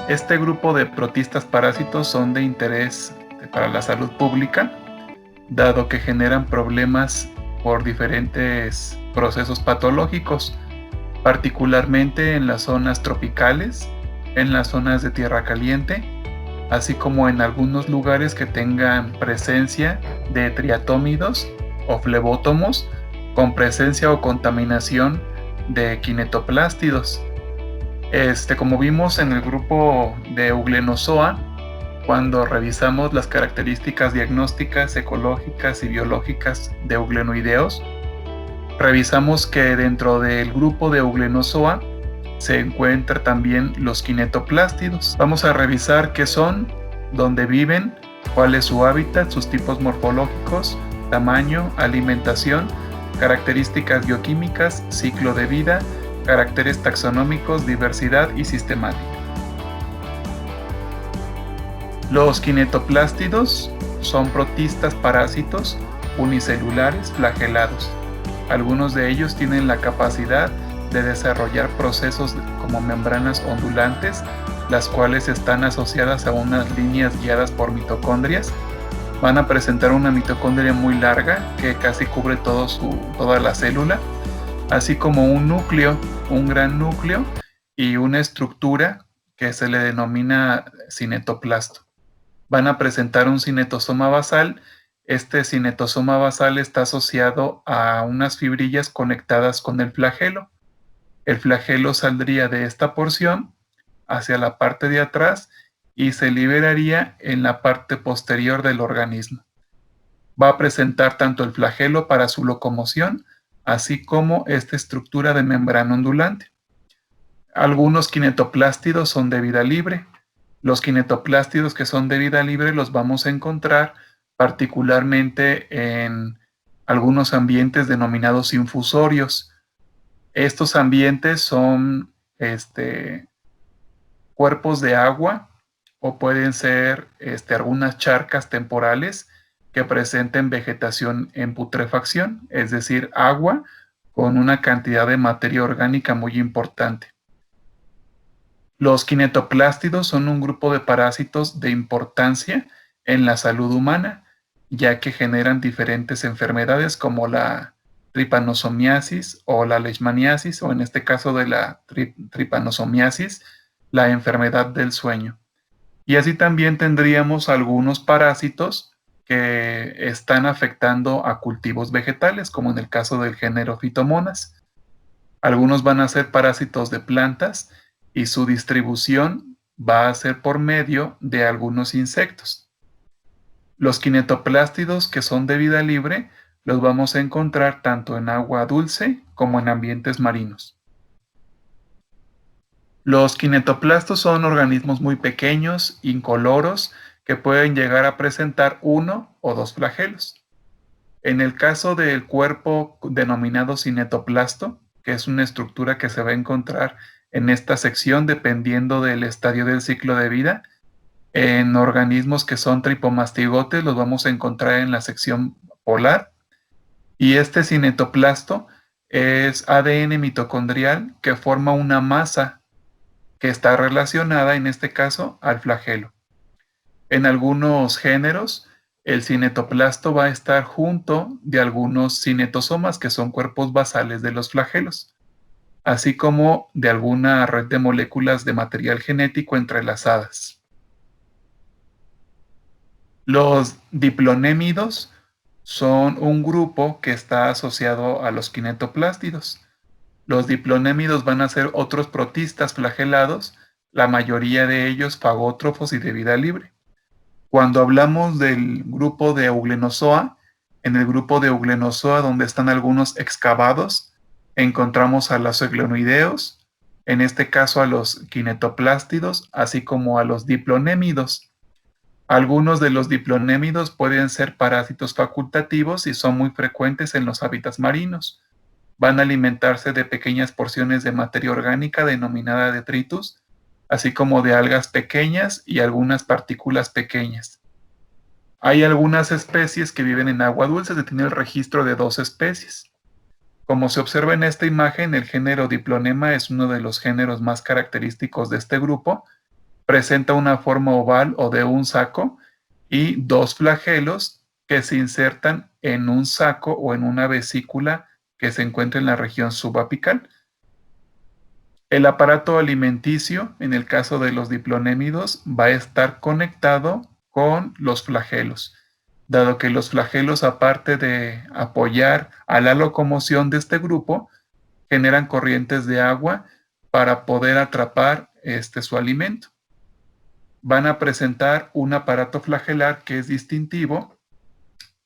Este grupo de protistas parásitos son de interés para la salud pública, dado que generan problemas por diferentes procesos patológicos, particularmente en las zonas tropicales, en las zonas de tierra caliente, así como en algunos lugares que tengan presencia de triatómidos o flebótomos con presencia o contaminación de kinetoplástidos. Como vimos en el grupo de Euglenozoa, cuando revisamos las características diagnósticas, ecológicas y biológicas de euglenoideos, revisamos que dentro del grupo de Euglenozoa se encuentran también los kinetoplástidos. Vamos a revisar qué son, dónde viven, cuál es su hábitat, sus tipos morfológicos, tamaño, alimentación, características bioquímicas, ciclo de vida, caracteres taxonómicos, diversidad y sistemática. Los kinetoplástidos son protistas parásitos unicelulares flagelados. Algunos de ellos tienen la capacidad de desarrollar procesos como membranas ondulantes, las cuales están asociadas a unas líneas guiadas por mitocondrias. Van a presentar una mitocondria muy larga que casi cubre toda la célula, así como un núcleo, un gran núcleo y una estructura que se le denomina cinetoplasto. Van a presentar un cinetosoma basal. Este cinetosoma basal está asociado a unas fibrillas conectadas con el flagelo. El flagelo saldría de esta porción hacia la parte de atrás y se liberaría en la parte posterior del organismo. Va a presentar tanto el flagelo para su locomoción, así como esta estructura de membrana ondulante. Algunos kinetoplástidos son de vida libre. Los kinetoplástidos que son de vida libre los vamos a encontrar particularmente en algunos ambientes denominados infusorios. Estos ambientes son cuerpos de agua o pueden ser algunas charcas temporales que presenten vegetación en putrefacción, es decir, agua con una cantidad de materia orgánica muy importante. Los kinetoplástidos son un grupo de parásitos de importancia en la salud humana, ya que generan diferentes enfermedades como la tripanosomiasis o la leishmaniasis, o en este caso de la tripanosomiasis, la enfermedad del sueño. Y así también tendríamos algunos parásitos que están afectando a cultivos vegetales, como en el caso del género Phytomonas. Algunos van a ser parásitos de plantas y su distribución va a ser por medio de algunos insectos. Los kinetoplástidos que son de vida libre los vamos a encontrar tanto en agua dulce como en ambientes marinos. Los kinetoplastos son organismos muy pequeños, incoloros, que pueden llegar a presentar uno o dos flagelos. En el caso del cuerpo denominado cinetoplasto, que es una estructura que se va a encontrar en esta sección dependiendo del estadio del ciclo de vida, en organismos que son tripomastigotes los vamos a encontrar en la sección polar, y este cinetoplasto es ADN mitocondrial que forma una masa que está relacionada en este caso al flagelo. En algunos géneros, el cinetoplasto va a estar junto de algunos cinetosomas, que son cuerpos basales de los flagelos, así como de alguna red de moléculas de material genético entrelazadas. Los diplonémidos son un grupo que está asociado a los kinetoplástidos. Los diplonémidos van a ser otros protistas flagelados, la mayoría de ellos fagótrofos y de vida libre. Cuando hablamos del grupo de Euglenozoa, en el grupo de Euglenozoa donde están algunos excavados, encontramos a los euglenoideos, en este caso a los kinetoplástidos, así como a los diplonémidos. Algunos de los diplonémidos pueden ser parásitos facultativos y son muy frecuentes en los hábitats marinos. Van a alimentarse de pequeñas porciones de materia orgánica denominada detritus, así como de algas pequeñas y algunas partículas pequeñas. Hay algunas especies que viven en agua dulce, se tiene el registro de 2 especies. Como se observa en esta imagen, el género Diplonema es uno de los géneros más característicos de este grupo, Presenta una forma oval o de un saco y dos flagelos que se insertan en un saco o en una vesícula que se encuentra en la región subapical. El aparato alimenticio, en el caso de los diplonémidos, va a estar conectado con los flagelos, dado que los flagelos, aparte de apoyar a la locomoción de este grupo, generan corrientes de agua para poder atrapar su alimento. Van a presentar un aparato flagelar que es distintivo,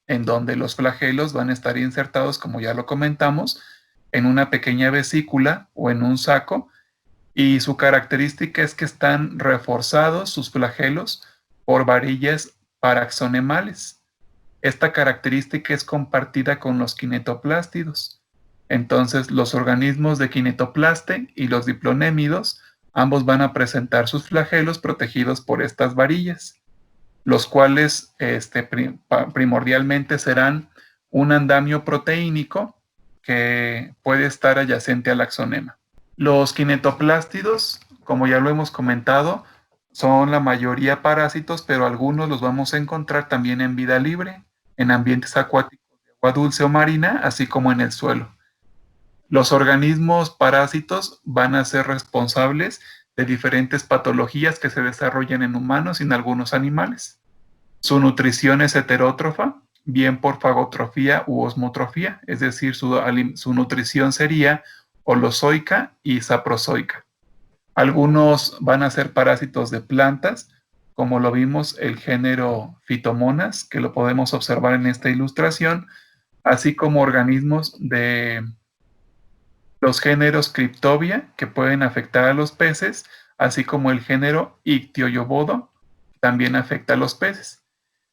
en donde los flagelos van a estar insertados, como ya lo comentamos, en una pequeña vesícula o en un saco, y su característica es que están reforzados sus flagelos por varillas paraxonemales. Esta característica es compartida con los kinetoplástidos. Entonces, los organismos de kinetoplaste y los diplonémidos, ambos van a presentar sus flagelos protegidos por estas varillas, los cuales primordialmente serán un andamio proteínico que puede estar adyacente al axonema. Los kinetoplástidos, como ya lo hemos comentado, son la mayoría parásitos, pero algunos los vamos a encontrar también en vida libre, en ambientes acuáticos de agua dulce o marina, así como en el suelo. Los organismos parásitos van a ser responsables de diferentes patologías que se desarrollan en humanos y en algunos animales. Su nutrición es heterótrofa, bien por fagotrofía u osmotrofía, es decir, su nutrición sería holozoica y saprozoica. Algunos van a ser parásitos de plantas, como lo vimos el género Phytomonas, que lo podemos observar en esta ilustración, así como organismos de los géneros Cryptovia, que pueden afectar a los peces, así como el género Ictioyobodo, también afecta a los peces.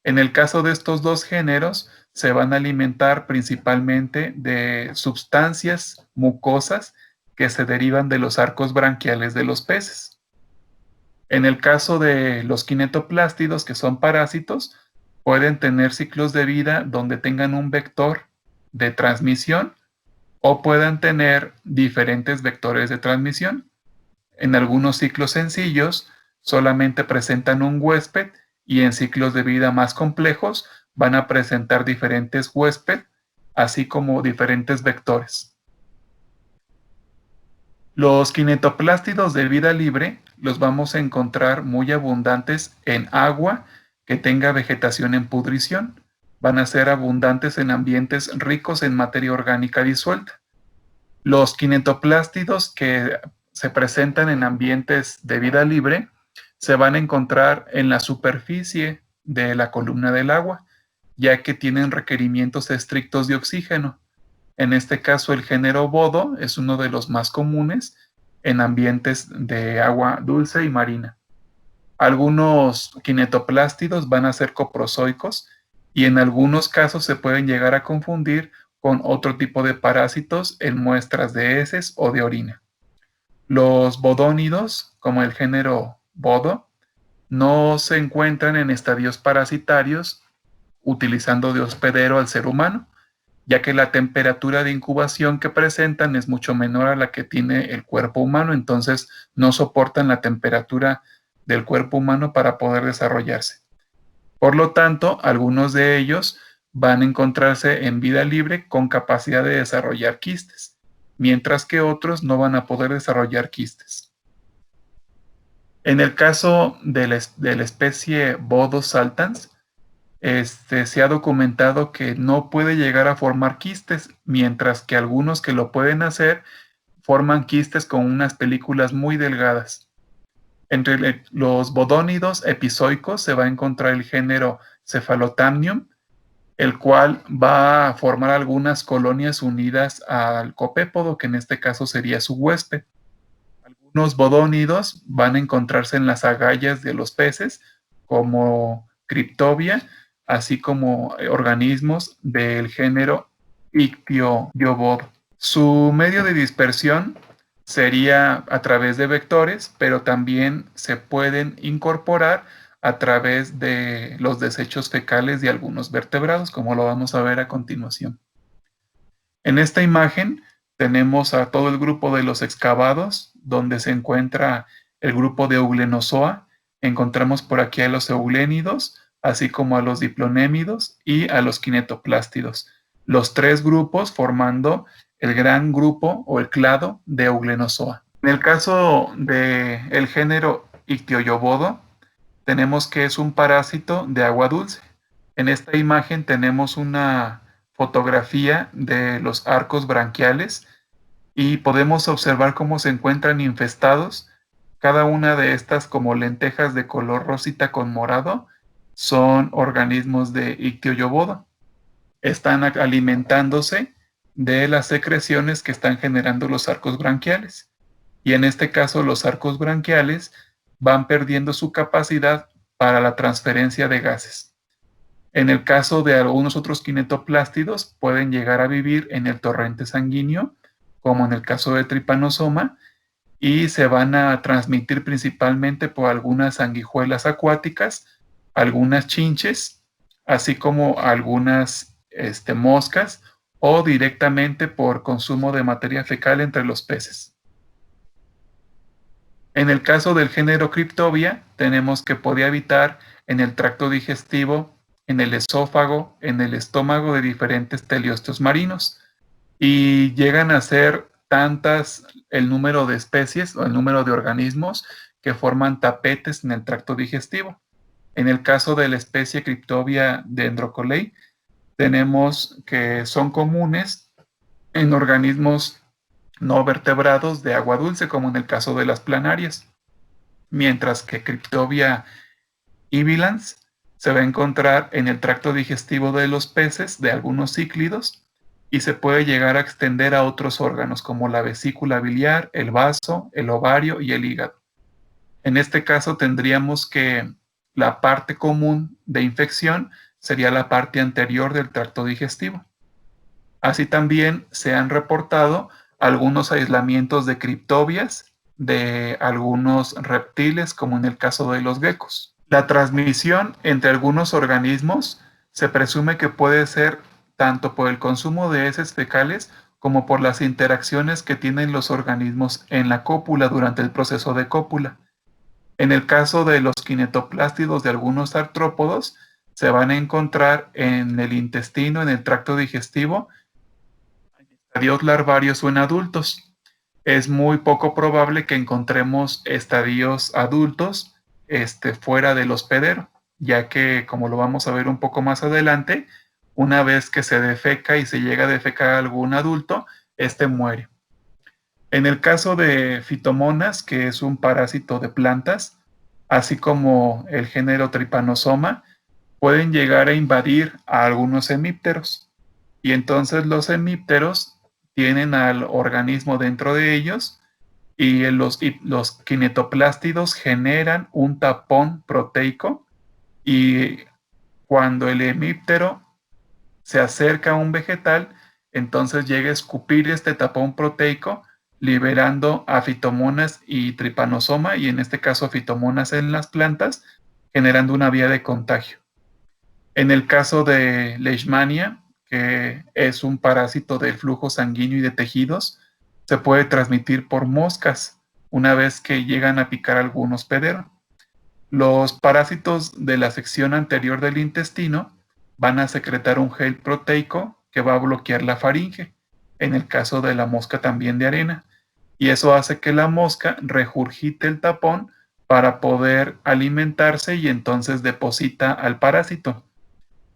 En el caso de estos dos géneros, se van a alimentar principalmente de sustancias mucosas que se derivan de los arcos branquiales de los peces. En el caso de los kinetoplástidos, que son parásitos, pueden tener ciclos de vida donde tengan un vector de transmisión o puedan tener diferentes vectores de transmisión. En algunos ciclos sencillos solamente presentan un huésped y en ciclos de vida más complejos van a presentar diferentes huéspedes, así como diferentes vectores. Los kinetoplástidos de vida libre los vamos a encontrar muy abundantes en agua que tenga vegetación en pudrición. Van a ser abundantes en ambientes ricos en materia orgánica disuelta. Los kinetoplástidos que se presentan en ambientes de vida libre se van a encontrar en la superficie de la columna del agua, ya que tienen requerimientos estrictos de oxígeno. En este caso, el género Bodo es uno de los más comunes en ambientes de agua dulce y marina. Algunos kinetoplástidos van a ser coprozoicos y en algunos casos se pueden llegar a confundir con otro tipo de parásitos en muestras de heces o de orina. Los bodónidos, como el género Bodo, no se encuentran en estadios parasitarios utilizando de hospedero al ser humano, ya que la temperatura de incubación que presentan es mucho menor a la que tiene el cuerpo humano, entonces no soportan la temperatura del cuerpo humano para poder desarrollarse. Por lo tanto, algunos de ellos van a encontrarse en vida libre con capacidad de desarrollar quistes, mientras que otros no van a poder desarrollar quistes. En el caso de la especie Bodo saltans, se ha documentado que no puede llegar a formar quistes, mientras que algunos que lo pueden hacer forman quistes con unas películas muy delgadas. Entre los bodónidos epizoicos se va a encontrar el género Cephalotamnium, el cual va a formar algunas colonias unidas al copépodo, que en este caso sería su huésped. Algunos bodónidos van a encontrarse en las agallas de los peces, como Cryptovia, así como organismos del género Ictioyobodo. Su medio de dispersión sería a través de vectores, pero también se pueden incorporar a través de los desechos fecales de algunos vertebrados, como lo vamos a ver a continuación. En esta imagen tenemos a todo el grupo de los excavados, donde se encuentra el grupo de Eugenozoa, Encontramos por aquí a los eulénidos, así como a los diplonémidos y a los kinetoplástidos. Los tres grupos formando el gran grupo o el clado de Euglonozoa. En el caso del género Ictioyobodo, tenemos que es un parásito de agua dulce. En esta imagen tenemos una fotografía de los arcos branquiales y podemos observar cómo se encuentran infestados. Cada una de estas, como lentejas de color rosita con morado, son organismos de Ictioyobodo. Están alimentándose de las secreciones que están generando los arcos branquiales. Y en este caso, los arcos branquiales van perdiendo su capacidad para la transferencia de gases. En el caso de algunos otros kinetoplástidos, pueden llegar a vivir en el torrente sanguíneo, como en el caso de Trypanosoma, y se van a transmitir principalmente por algunas sanguijuelas acuáticas, algunas chinches, así como algunas moscas, o directamente por consumo de materia fecal entre los peces. En el caso del género Cryptobia, tenemos que puede habitar en el tracto digestivo, en el esófago, en el estómago de diferentes teleosteos marinos, y llegan a ser tantas el número de especies o el número de organismos que forman tapetes en el tracto digestivo. En el caso de la especie Cryptobia dendrocolei, tenemos que son comunes en organismos no vertebrados de agua dulce, como en el caso de las planarias, mientras que Cryptobia ibilans se va a encontrar en el tracto digestivo de los peces, de algunos cíclidos, y se puede llegar a extender a otros órganos como la vesícula biliar, el vaso, el ovario y el hígado. En este caso tendríamos que la parte común de infección sería la parte anterior del tracto digestivo. Así también se han reportado algunos aislamientos de criptobias de algunos reptiles, como en el caso de los geckos. La transmisión entre algunos organismos se presume que puede ser tanto por el consumo de heces fecales como por las interacciones que tienen los organismos en la cópula durante el proceso de cópula. En el caso de los kinetoplástidos de algunos artrópodos, se van a encontrar en el intestino, en el tracto digestivo, estadios larvarios o en adultos. Es muy poco probable que encontremos estadios adultos fuera del hospedero, ya que, como lo vamos a ver un poco más adelante, una vez que se defeca y se llega a defecar a algún adulto, muere. En el caso de Phytomonas, que es un parásito de plantas, así como el género Trypanosoma, pueden llegar a invadir a algunos hemípteros. Y entonces los hemípteros tienen al organismo dentro de ellos y los kinetoplástidos generan un tapón proteico, y cuando el hemíptero se acerca a un vegetal, entonces llega a escupir este tapón proteico, liberando a Phytomonas y Trypanosoma, y en este caso Phytomonas en las plantas, generando una vía de contagio. En el caso de Leishmania, que es un parásito del flujo sanguíneo y de tejidos, se puede transmitir por moscas una vez que llegan a picar algún hospedero. Los parásitos de la sección anterior del intestino van a secretar un gel proteico que va a bloquear la faringe, en el caso de la mosca también de arena, y eso hace que la mosca regurgite el tapón para poder alimentarse y entonces deposita al parásito.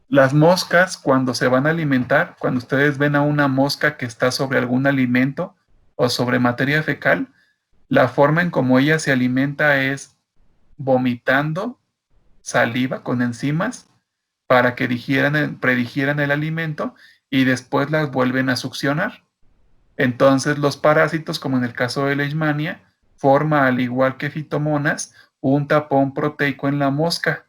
Las moscas, cuando se van a alimentar, cuando ustedes ven a una mosca que está sobre algún alimento o sobre materia fecal, la forma en cómo ella se alimenta es vomitando saliva con enzimas para que predigieran el alimento y después las vuelven a succionar. Entonces los parásitos, como en el caso de Leishmania, forma, al igual que Phytomonas, un tapón proteico en la mosca.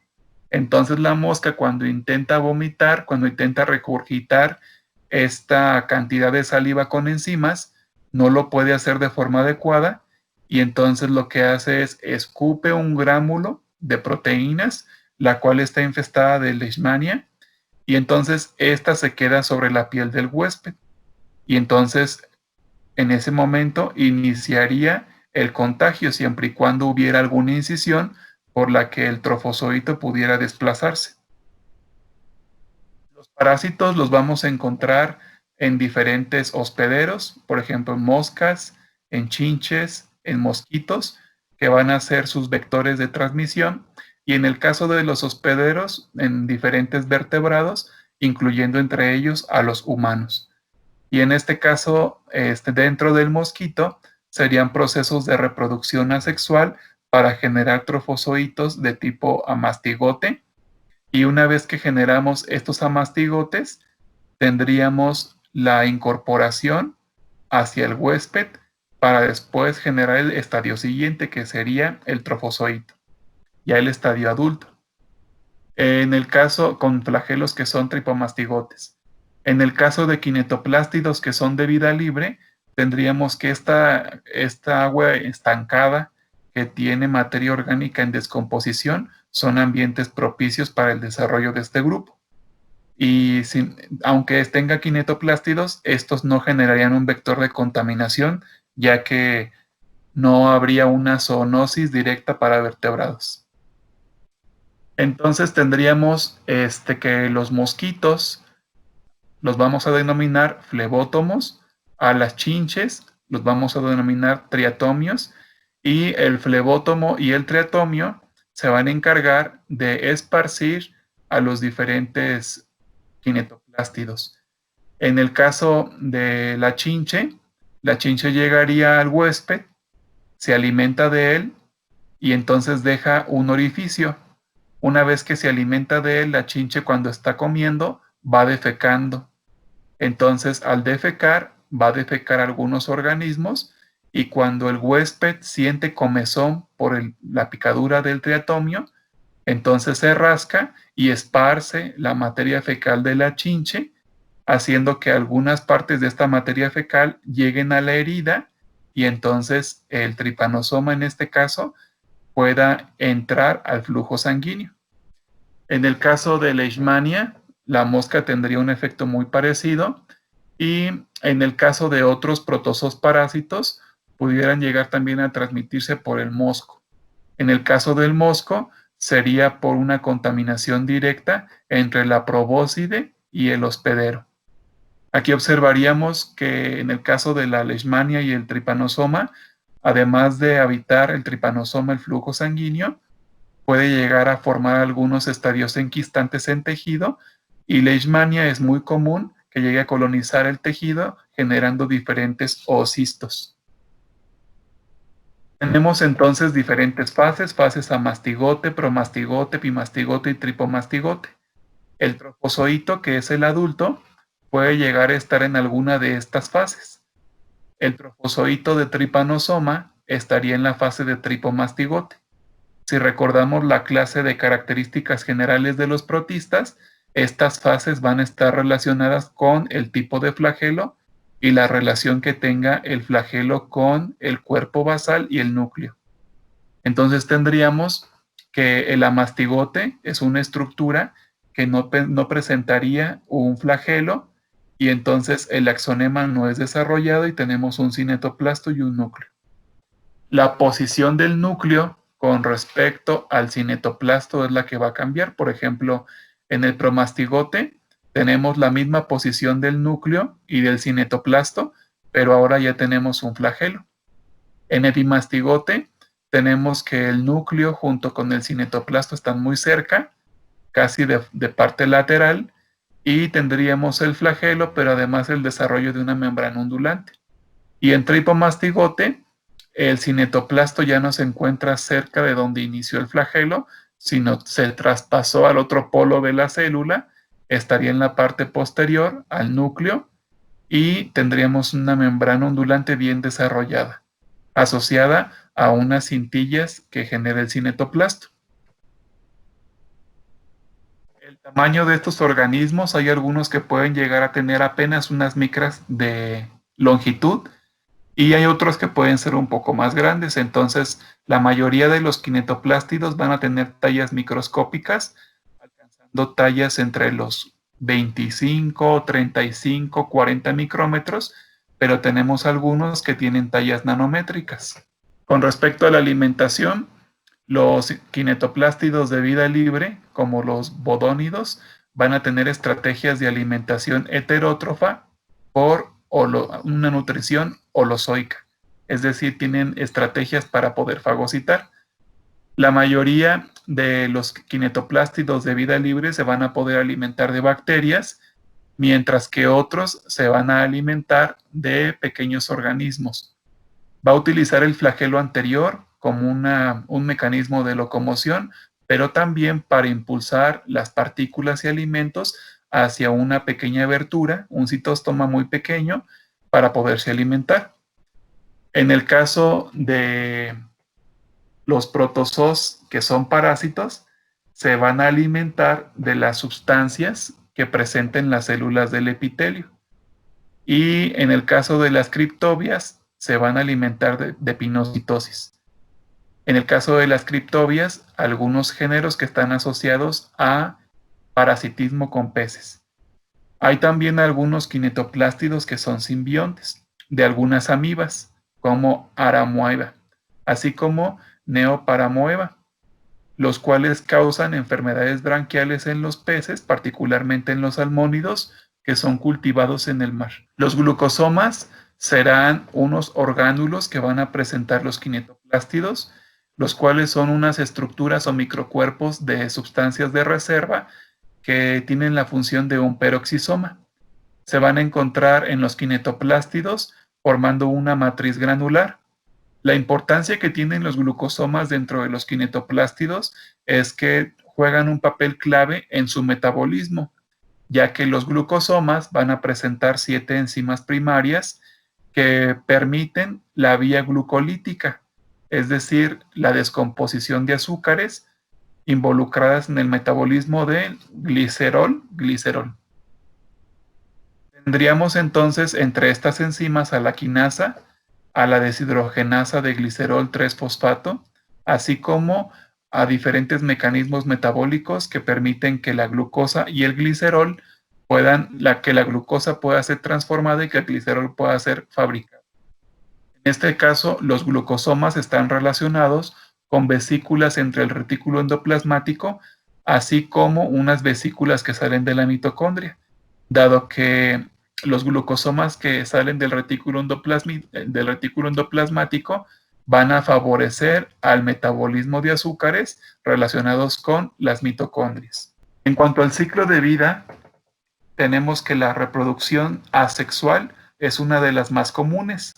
Entonces la mosca, cuando intenta vomitar, cuando intenta regurgitar esta cantidad de saliva con enzimas, no lo puede hacer de forma adecuada, y entonces lo que hace es escupe un gránulo de proteínas, la cual está infestada de Leishmania, y entonces esta se queda sobre la piel del huésped. Y entonces en ese momento iniciaría el contagio siempre y cuando hubiera alguna incisión por la que el trofozoito pudiera desplazarse. Los parásitos los vamos a encontrar en diferentes hospederos, por ejemplo, en moscas, en chinches, en mosquitos, que van a ser sus vectores de transmisión, y en el caso de los hospederos, en diferentes vertebrados, incluyendo entre ellos a los humanos. Y en este caso, dentro del mosquito, serían procesos de reproducción asexual para generar trofozoitos de tipo amastigote. Y una vez que generamos estos amastigotes, tendríamos la incorporación hacia el huésped para después generar el estadio siguiente, que sería el trofozoito, ya el estadio adulto. En el caso con flagelos que son tripomastigotes. En el caso de kinetoplástidos que son de vida libre, tendríamos que esta agua estancada que tiene materia orgánica en descomposición son ambientes propicios para el desarrollo de este grupo. Y aunque tenga kinetoplástidos, estos no generarían un vector de contaminación, ya que no habría una zoonosis directa para vertebrados. Entonces tendríamos que los mosquitos los vamos a denominar flebótomos, a las chinches los vamos a denominar triatomios, y el flebótomo y el triatomio se van a encargar de esparcir a los diferentes kinetoplástidos. En el caso de la chinche llegaría al huésped, se alimenta de él y entonces deja un orificio. Una vez que se alimenta de él, la chinche cuando está comiendo va defecando. Entonces, al defecar, va a defecar algunos organismos y cuando el huésped siente comezón por la picadura del triatomio, entonces se rasca y esparce la materia fecal de la chinche, haciendo que algunas partes de esta materia fecal lleguen a la herida y entonces el tripanosoma en este caso pueda entrar al flujo sanguíneo. En el caso de Leishmania, la mosca tendría un efecto muy parecido y en el caso de otros protozoos parásitos pudieran llegar también a transmitirse por el mosco. En el caso del mosco sería por una contaminación directa entre la probóscide y el hospedero. Aquí observaríamos que en el caso de la leishmania y el tripanosoma, además de habitar el tripanosoma el flujo sanguíneo, puede llegar a formar algunos estadios enquistantes en tejido y leishmania es muy común que llegue a colonizar el tejido generando diferentes oocistos. Tenemos entonces diferentes fases amastigote, promastigote, pimastigote y tripomastigote. El trofozoito, que es el adulto, puede llegar a estar en alguna de estas fases. El trofozoito de tripanosoma estaría en la fase de tripomastigote. Si recordamos la clase de características generales de los protistas, estas fases van a estar relacionadas con el tipo de flagelo y la relación que tenga el flagelo con el cuerpo basal y el núcleo. Entonces tendríamos que el amastigote es una estructura que no presentaría un flagelo y entonces el axonema no es desarrollado y tenemos un cinetoplasto y un núcleo. La posición del núcleo con respecto al cinetoplasto es la que va a cambiar. Por ejemplo, en el promastigote tenemos la misma posición del núcleo y del cinetoplasto, pero ahora ya tenemos un flagelo. En epimastigote tenemos que el núcleo junto con el cinetoplasto están muy cerca, casi de parte lateral, y tendríamos el flagelo, pero además el desarrollo de una membrana ondulante. Y en tripomastigote, el cinetoplasto ya no se encuentra cerca de donde inició el flagelo, sino se traspasó al otro polo de la célula, estaría en la parte posterior al núcleo y tendríamos una membrana ondulante bien desarrollada, asociada a unas cintillas que genera el cinetoplasto. El tamaño de estos organismos, hay algunos que pueden llegar a tener apenas unas micras de longitud, y hay otros que pueden ser un poco más grandes. Entonces, la mayoría de los kinetoplástidos van a tener tallas microscópicas, alcanzando tallas entre los 25, 35, 40 micrómetros, pero tenemos algunos que tienen tallas nanométricas. Con respecto a la alimentación, Los kinetoplástidos de vida libre, como los bodónidos, van a tener estrategias de alimentación heterótrofa por una nutrición holozoica, es decir, tienen estrategias para poder fagocitar. La mayoría de los kinetoplástidos de vida libre se van a poder alimentar de bacterias, mientras que otros se van a alimentar de pequeños organismos. Va a utilizar el flagelo anterior como un mecanismo de locomoción, pero también para impulsar las partículas y alimentos hacia una pequeña abertura, un citostoma muy pequeño, para poderse alimentar. En el caso de los protozoos, que son parásitos, se van a alimentar de las sustancias que presenten las células del epitelio. Y en el caso de las criptobias, se van a alimentar de pinocitosis. En el caso de las criptobias, algunos géneros que están asociados a parasitismo con peces. Hay también algunos kinetoplástidos que son simbiontes de algunas amibas, como Aramoeba, así como Neoparamoeba, los cuales causan enfermedades branquiales en los peces, particularmente en los salmónidos, que son cultivados en el mar. Los glucosomas serán unos orgánulos que van a presentar los kinetoplástidos, los cuales son unas estructuras o microcuerpos de sustancias de reserva que tienen la función de un peroxisoma. Se van a encontrar en los kinetoplástidos formando una matriz granular. La importancia que tienen los glucosomas dentro de los kinetoplástidos es que juegan un papel clave en su metabolismo, ya que los glucosomas van a presentar 7 enzimas primarias que permiten la vía glucolítica, es decir, la descomposición de azúcares involucradas en el metabolismo del glicerol. Tendríamos entonces entre estas enzimas a la quinasa, a la deshidrogenasa de glicerol 3-fosfato, así como a diferentes mecanismos metabólicos que permiten que la glucosa y el glicerol que la glucosa pueda ser transformada y que el glicerol pueda ser fabricado. En este caso, los glucosomas están relacionados con vesículas entre el retículo endoplasmático, así como unas vesículas que salen de la mitocondria, dado que los glucosomas que salen del retículo endoplasmático van a favorecer al metabolismo de azúcares relacionados con las mitocondrias. En cuanto al ciclo de vida, tenemos que la reproducción asexual es una de las más comunes.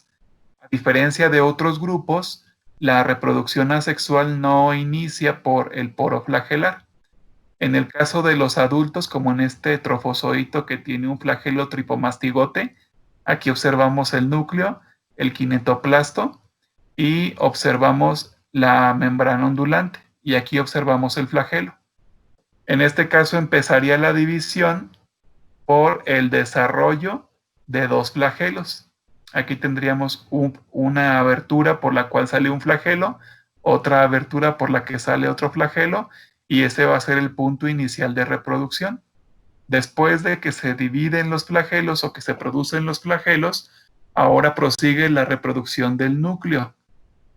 A diferencia de otros grupos, la reproducción asexual no inicia por el poro flagelar. En el caso de los adultos, como en este trofozoito que tiene un flagelo tripomastigote, aquí observamos el núcleo, el kinetoplasto, y observamos la membrana ondulante, y aquí observamos el flagelo. En este caso empezaría la división por el desarrollo de dos flagelos. Aquí tendríamos una abertura por la cual sale un flagelo, otra abertura por la que sale otro flagelo, y ese va a ser el punto inicial de reproducción. Después de que se dividen los flagelos o que se producen los flagelos, ahora prosigue la reproducción del núcleo.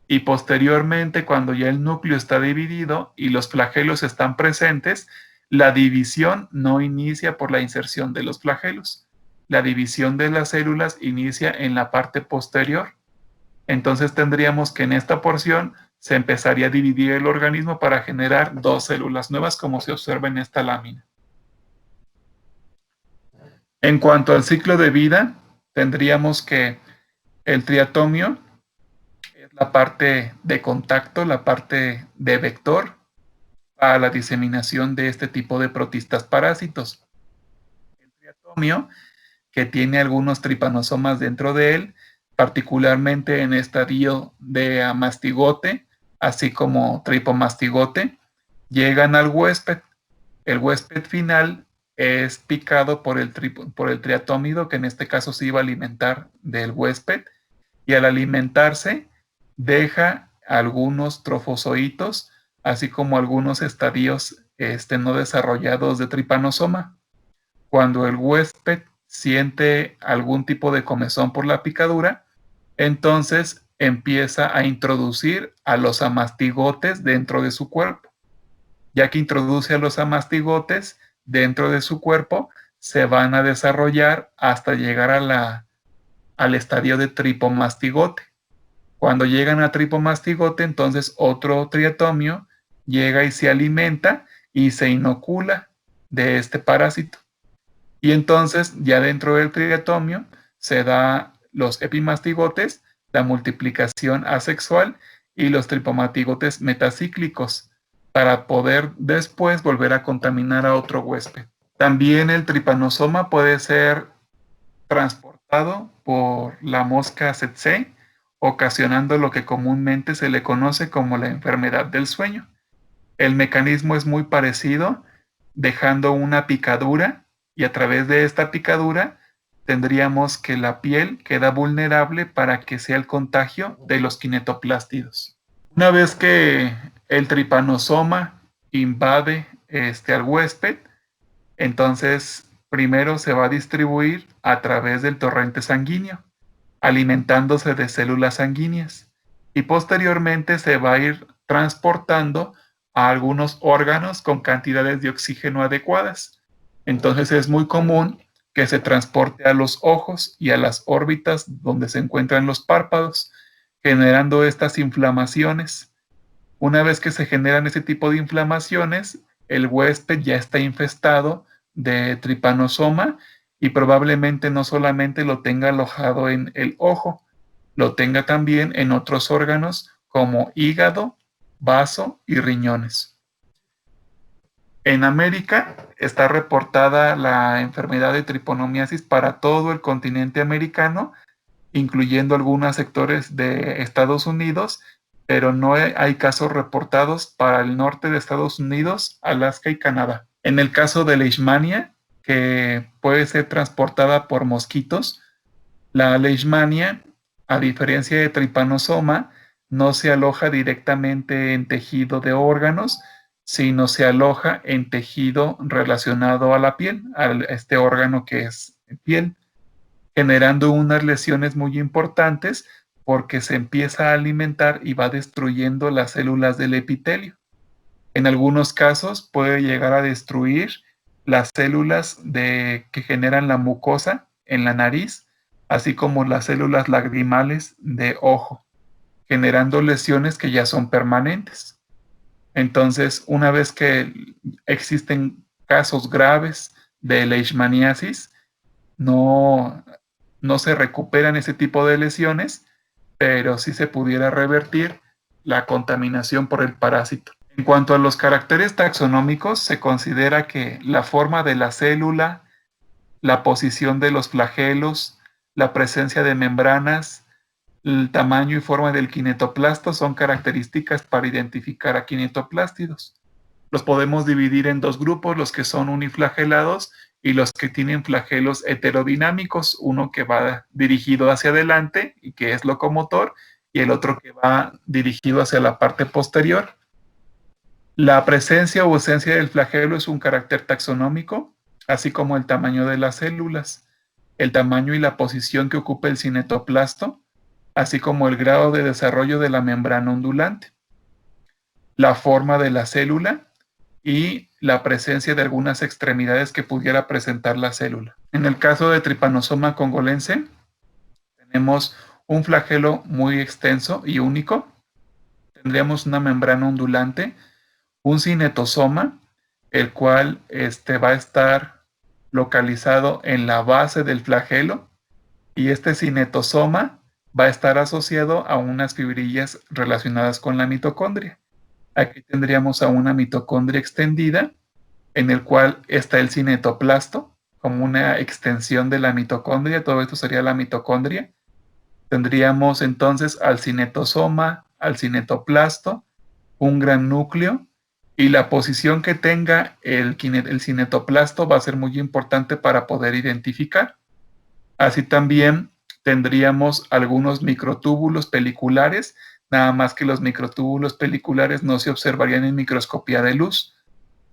Y posteriormente, cuando ya el núcleo está dividido y los flagelos están presentes, la división no inicia por la inserción de los flagelos. La división de las células inicia en la parte posterior. Entonces tendríamos que en esta porción se empezaría a dividir el organismo para generar dos células nuevas, como se observa en esta lámina. En cuanto al ciclo de vida, tendríamos que el triatomio es la parte de contacto, la parte de vector para la diseminación de este tipo de protistas parásitos. El triatomio, que tiene algunos tripanosomas dentro de él, particularmente en estadio de amastigote, así como tripomastigote, llegan al huésped. El huésped final es picado por el triatómido, que en este caso se iba a alimentar del huésped, y al alimentarse deja algunos trofozoitos, así como algunos estadios no desarrollados de tripanosoma. Cuando el huésped siente algún tipo de comezón por la picadura, entonces empieza a introducir a los amastigotes dentro de su cuerpo. Ya que introduce a los amastigotes dentro de su cuerpo, se van a desarrollar hasta llegar al estadio de tripomastigote. Cuando llegan a tripomastigote, entonces otro triatomio llega y se alimenta y se inocula de este parásito. Y entonces ya dentro del triatomio se da los epimastigotes, la multiplicación asexual y los tripomatigotes metacíclicos para poder después volver a contaminar a otro huésped. También el tripanosoma puede ser transportado por la mosca tsetse, ocasionando lo que comúnmente se le conoce como la enfermedad del sueño. El mecanismo es muy parecido, dejando una picadura y a través de esta picadura tendríamos que la piel queda vulnerable para que sea el contagio de los kinetoplástidos. Una vez que el tripanosoma invade al huésped, entonces primero se va a distribuir a través del torrente sanguíneo, alimentándose de células sanguíneas, y posteriormente se va a ir transportando a algunos órganos con cantidades de oxígeno adecuadas. Entonces es muy común que se transporte a los ojos y a las órbitas donde se encuentran los párpados, generando estas inflamaciones. Una vez que se generan ese tipo de inflamaciones, el huésped ya está infestado de tripanosoma y probablemente no solamente lo tenga alojado en el ojo, lo tenga también en otros órganos como hígado, vaso y riñones. En América está reportada la enfermedad de triponomiasis para todo el continente americano, incluyendo algunos sectores de Estados Unidos, pero no hay casos reportados para el norte de Estados Unidos, Alaska y Canadá. En el caso de Leishmania, que puede ser transportada por mosquitos, la Leishmania, a diferencia de tripanosoma, no se aloja directamente en tejido de órganos, sino se aloja en tejido relacionado a la piel, a este órgano que es piel, generando unas lesiones muy importantes porque se empieza a alimentar y va destruyendo las células del epitelio. En algunos casos puede llegar a destruir las células que generan la mucosa en la nariz, así como las células lagrimales de ojo, generando lesiones que ya son permanentes. Entonces, una vez que existen casos graves de leishmaniasis, no se recuperan ese tipo de lesiones, pero sí se pudiera revertir la contaminación por el parásito. En cuanto a los caracteres taxonómicos, se considera que la forma de la célula, la posición de los flagelos, la presencia de membranas, el tamaño y forma del kinetoplasto son características para identificar a kinetoplástidos. Los podemos dividir en dos grupos, los que son uniflagelados y los que tienen flagelos heterodinámicos, uno que va dirigido hacia adelante y que es locomotor, y el otro que va dirigido hacia la parte posterior. La presencia o ausencia del flagelo es un carácter taxonómico, así como el tamaño de las células, el tamaño y la posición que ocupa el cinetoplasto, así como el grado de desarrollo de la membrana ondulante, la forma de la célula y la presencia de algunas extremidades que pudiera presentar la célula. En el caso de Trypanosoma congolense, tenemos un flagelo muy extenso y único. Tendríamos una membrana ondulante, un cinetosoma, el cual va a estar localizado en la base del flagelo, y este cinetosoma va a estar asociado a unas fibrillas relacionadas con la mitocondria. Aquí tendríamos a una mitocondria extendida, en el cual está el cinetoplasto, como una extensión de la mitocondria. Todo esto sería la mitocondria. Tendríamos entonces al cinetosoma, al cinetoplasto, un gran núcleo, y la posición que tenga el cinetoplasto va a ser muy importante para poder identificar. Así también tendríamos algunos microtúbulos peliculares, nada más que los microtúbulos peliculares no se observarían en microscopía de luz.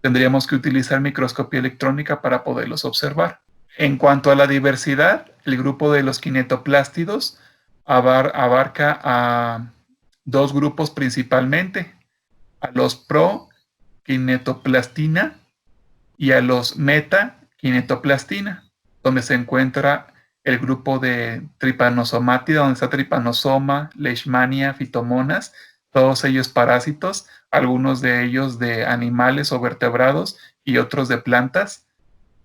Tendríamos que utilizar microscopía electrónica para poderlos observar. En cuanto a la diversidad, el grupo de los kinetoplástidos abarca a dos grupos principalmente, a los pro-kinetoplastina y a los meta-kinetoplastina, donde se encuentra el grupo de Trypanosomátida, donde está Trypanosoma, Leishmania, Phytomonas, todos ellos parásitos, algunos de ellos de animales o vertebrados y otros de plantas,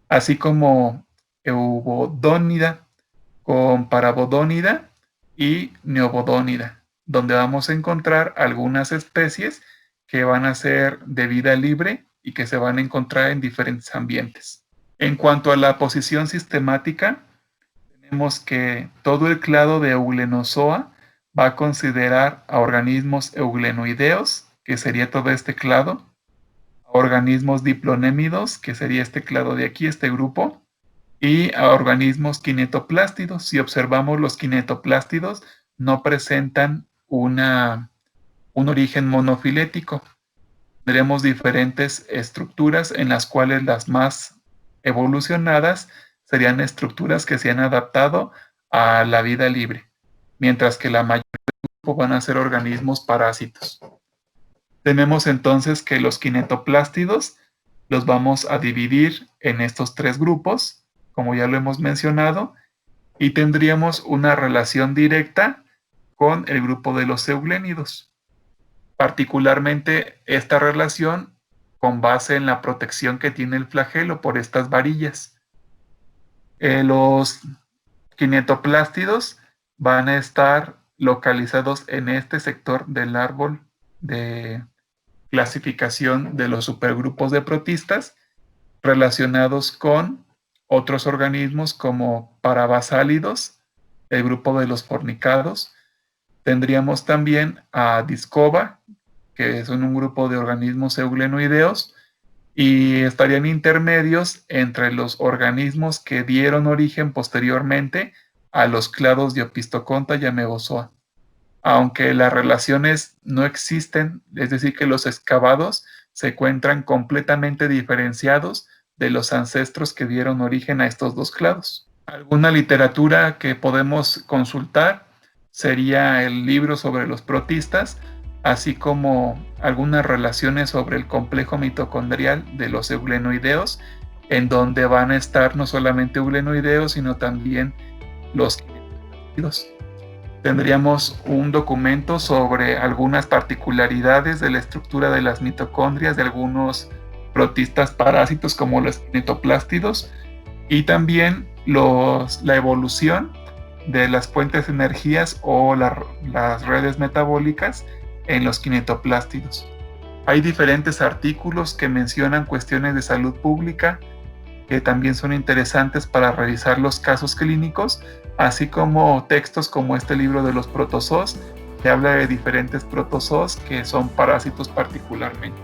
así como Eubodónida con Parabodónida y Neobodónida, donde vamos a encontrar algunas especies que van a ser de vida libre y que se van a encontrar en diferentes ambientes. En cuanto a la posición sistemática, tenemos que todo el clado de Eugenozoa va a considerar a organismos euglenoideos, que sería todo este clado, a organismos diplonémidos, que sería este clado de aquí, este grupo, y a organismos kinetoplástidos. Si observamos, los kinetoplástidos no presentan un origen monofilético. Tendremos diferentes estructuras en las cuales las más evolucionadas serían estructuras que se han adaptado a la vida libre, mientras que la mayoría del grupo van a ser organismos parásitos. Tenemos entonces que los kinetoplástidos los vamos a dividir en estos tres grupos, como ya lo hemos mencionado, y tendríamos una relación directa con el grupo de los euglénidos. Particularmente esta relación con base en la protección que tiene el flagelo por estas varillas. Los kinetoplástidos van a estar localizados en este sector del árbol de clasificación de los supergrupos de protistas relacionados con otros organismos como parabasálidos, el grupo de los fornicados. Tendríamos también a Discoba, que son un grupo de organismos euglenoideos, y estarían intermedios entre los organismos que dieron origen posteriormente a los clados de Opisthoconta y Amegozoa. Aunque las relaciones no existen, es decir, que los excavados se encuentran completamente diferenciados de los ancestros que dieron origen a estos dos clados. Alguna literatura que podemos consultar sería el libro sobre los protistas, así como algunas relaciones sobre el complejo mitocondrial de los euglenoideos, en donde van a estar no solamente euglenoideos, sino también los kinetoplástidos. Tendríamos un documento sobre algunas particularidades de la estructura de las mitocondrias de algunos protistas parásitos como los kinetoplástidos, y también la evolución de las fuentes de energías o las redes metabólicas en los kinetoplástidos. Hay diferentes artículos que mencionan cuestiones de salud pública que también son interesantes para revisar los casos clínicos, así como textos como este libro de los protozoos, que habla de diferentes protozoos que son parásitos particularmente.